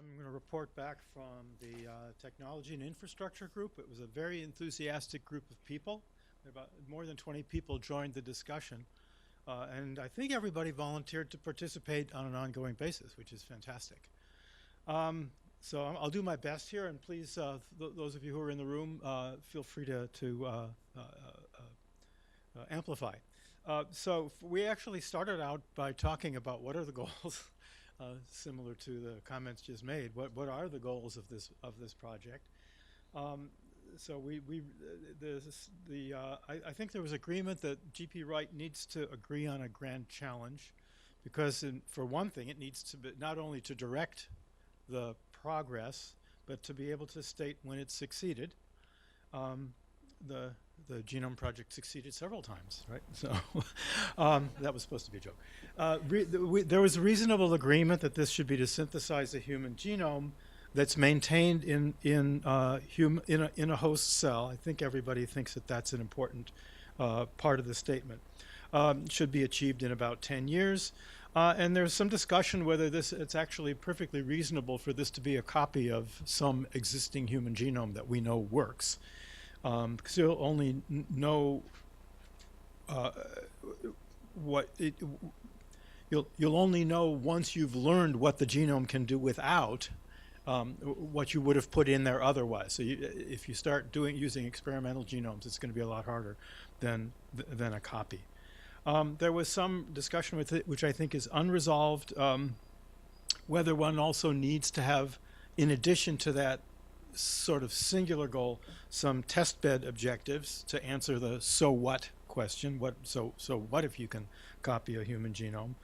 I'm going to report back from the Technology and Infrastructure Group. It was a very enthusiastic group of people. About more than 20 people joined the discussion. And I think everybody volunteered to participate on an ongoing basis, which is fantastic. So I'll do my best here, and please, those of you who are in the room, feel free to amplify. So we actually started out by talking about what are the goals, similar to the comments just made. What are the goals of this project? So I think there was agreement that GP Wright needs to agree on a grand challenge, because for one thing, it needs to be not only to direct the progress, but to be able to state when it succeeded. The Genome Project succeeded several times, right? So that was supposed to be a joke. There was reasonable agreement that this should be to synthesize a human genome that's maintained in a host cell. I think everybody thinks that that's an important part of the statement. Should be achieved in about 10 years. And there's some discussion whether it's actually perfectly reasonable for this to be a copy of some existing human genome that we know works. Because you'll only know you'll only know once you've learned what the genome can do without what you would have put in there otherwise. So if you start using experimental genomes, it's going to be a lot harder than a copy. There was some discussion with it, which I think is unresolved, whether one also needs to have, in addition to that sort of singular goal, some testbed objectives to answer the so what question. So what if you can copy a human genome?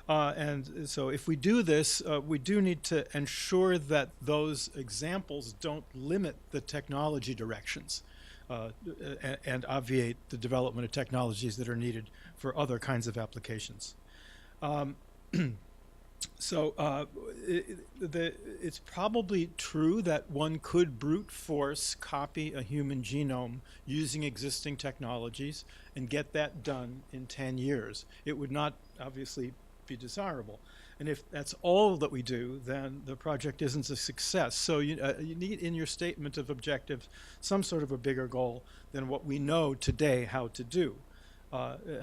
And so if we do this, we do need to ensure that those examples don't limit the technology directions and obviate the development of technologies that are needed for other kinds of applications. So it's probably true that one could brute force copy a human genome using existing technologies and get that done in 10 years. It would not obviously be desirable. And if that's all that we do, then the project isn't a success. So you need in your statement of objectives some sort of a bigger goal than what we know today how to do.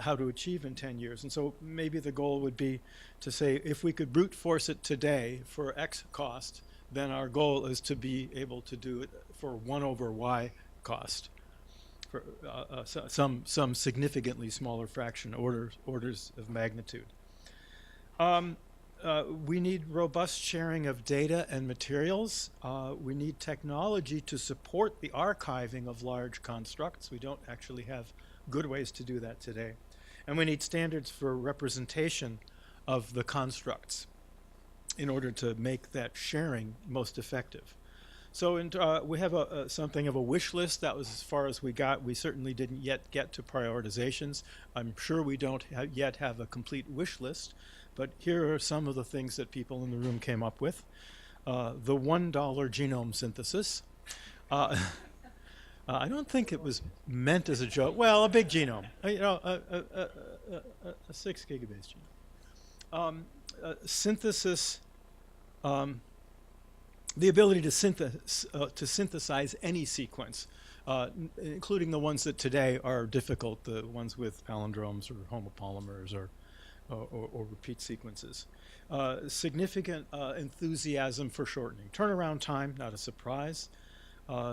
How to achieve in 10 years. And so maybe the goal would be to say, if we could brute force it today for X cost, then our goal is to be able to do it for 1 over Y cost, for some significantly smaller fraction, orders of magnitude. We need robust sharing of data and materials. We need technology to support the archiving of large constructs. We don't actually have good ways to do that today. And we need standards for representation of the constructs in order to make that sharing most effective. So we have something of a wish list. That was as far as we got. We certainly didn't yet get to prioritizations. I'm sure we don't yet have a complete wish list, but here are some of the things that people in the room came up with. The $1 genome synthesis. I don't think it was meant as a joke. Well, a big genome, a 6 gigabase genome. Synthesis, the ability to synthesize any sequence, including the ones that today are difficult, the ones with palindromes or homopolymers or repeat sequences. Significant enthusiasm for shortening. Turnaround time, not a surprise.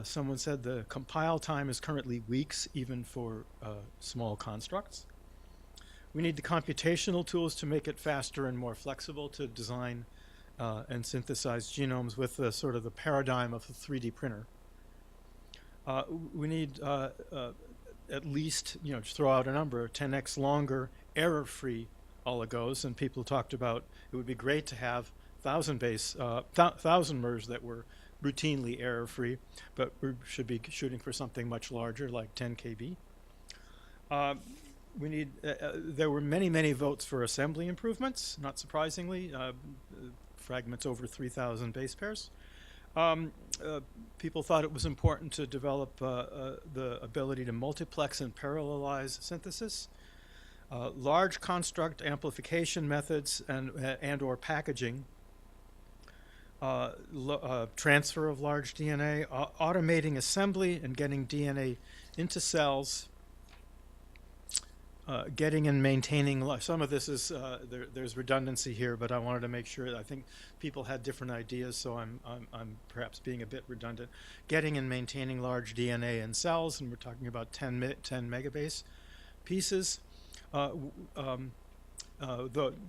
Someone said the compile time is currently weeks, even for small constructs. We need the computational tools to make it faster and more flexible to design and synthesize genomes with the sort of the paradigm of a 3D printer. We need at least, just throw out a number, 10x longer error-free oligos, and people talked about it would be great to have 1,000 mers that were routinely error-free, but we should be shooting for something much larger, like 10 kb. We need. There were many votes for assembly improvements. Not surprisingly, fragments over 3,000 base pairs. People thought it was important to develop the ability to multiplex and parallelize synthesis. Large construct amplification methods and or packaging. transfer of large DNA, automating assembly and getting DNA into cells, getting and maintaining life. Some of this is there's redundancy here, but I wanted to make sure. I think people had different ideas, so I'm perhaps being a bit redundant. Getting and maintaining large DNA in cells, and we're talking about 10 megabase pieces. Though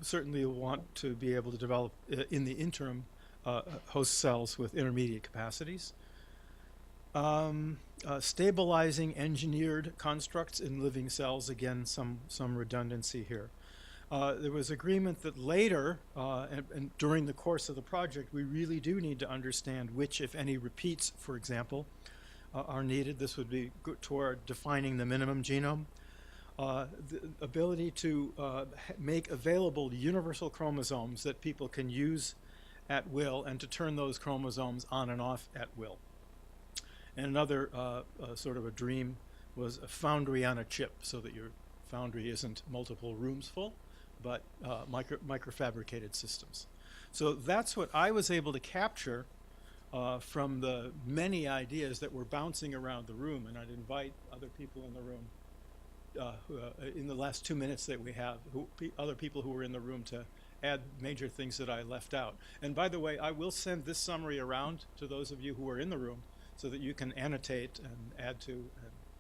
certainly you'll want to be able to develop in the interim host cells with intermediate capacities. Stabilizing engineered constructs in living cells, again, some redundancy here. There was agreement that later, and during the course of the project, we really do need to understand which, if any, repeats, for example, are needed. This would be good toward defining the minimum genome. The ability to make available universal chromosomes that people can use at will, and to turn those chromosomes on and off at will. And another sort of a dream was a foundry on a chip, so that your foundry isn't multiple rooms full, but microfabricated systems. So that's what I was able to capture from the many ideas that were bouncing around the room. And I'd invite other people in the room, in the last 2 minutes that we have, other people who were in the room, to add major things that I left out. And by the way, I will send this summary around to those of you who are in the room, so that you can annotate and add to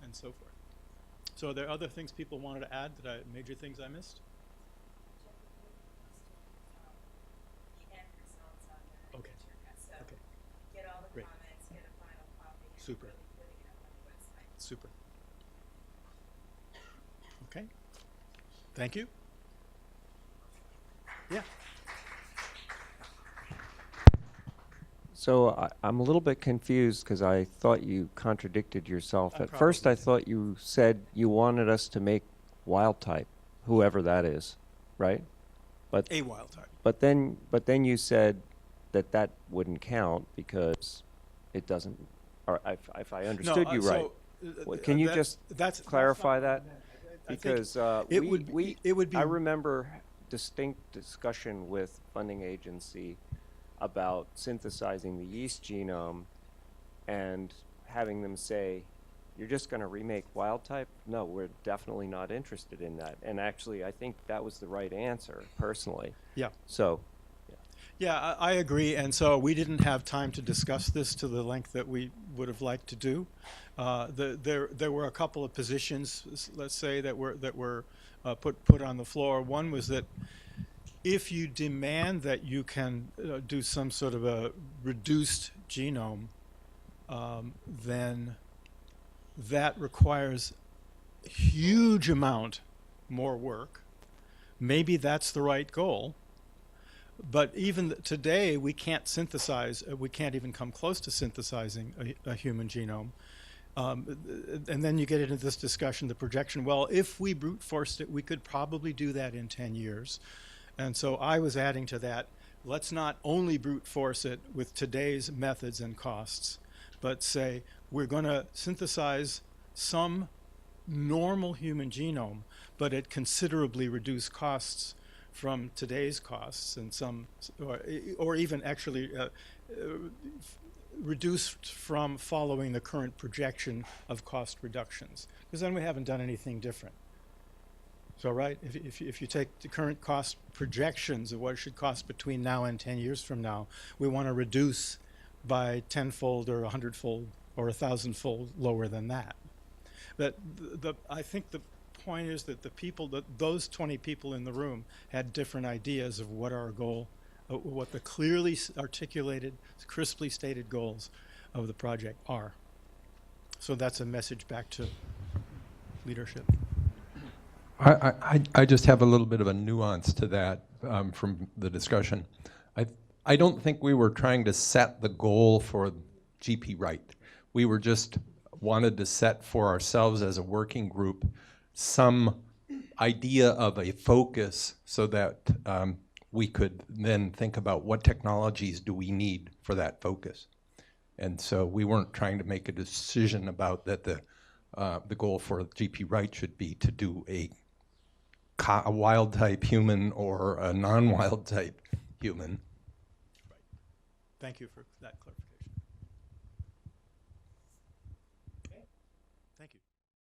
and so forth. So are there other things people wanted to add, major things I missed? Okay. So okay. Get all the Great. comments, get a final copy, and Super. really putting it up on the website. Super. Okay. Thank you. Yeah. So I'm a little bit confused because I thought you contradicted yourself. At first I thought you said you wanted us to make wild type, whoever that is, right? But A wild type. But then you said that wouldn't count because it doesn't. Or if I understood you right, can you just clarify that? Because it would be. I remember distinct discussion with funding agency about synthesizing the yeast genome and having them say, you're just going to remake wild type? No, we're definitely not interested in that. And actually, I think that was the right answer, personally. Yeah. So, yeah, I agree. And so we didn't have time to discuss this to the length that we would have liked to do. There were a couple of positions, let's say, that were put on the floor. One was that if you demand that you can do some sort of a reduced genome, then that requires a huge amount more work. Maybe that's the right goal. But even today, we can't synthesize, we can't even come close to synthesizing a human genome. And then you get into this discussion, the projection. Well, if we brute forced it, we could probably do that in 10 years. And so I was adding to that, let's not only brute force it with today's methods and costs, but say we're going to synthesize some normal human genome, but at considerably reduced costs from today's costs, and some, or even actually reduced from following the current projection of cost reductions, because then we haven't done anything different. So, right, if you take the current cost projections of what it should cost between now and 10 years from now, we want to reduce by 10-fold or 100-fold or 1,000-fold lower than that. But I think the point is that those 20 people in the room had different ideas of what our goal, what the clearly articulated, crisply stated goals of the project are. So that's a message back to leadership. I just have a little bit of a nuance to that from the discussion. I don't think we were trying to set the goal for GP Wright. We were just wanted to set for ourselves as a working group some idea of a focus so that we could then think about what technologies do we need for that focus. And so we weren't trying to make a decision about that the goal for GP Wright should be to do a wild type human or a non-wild type human. Thank you for that clarification.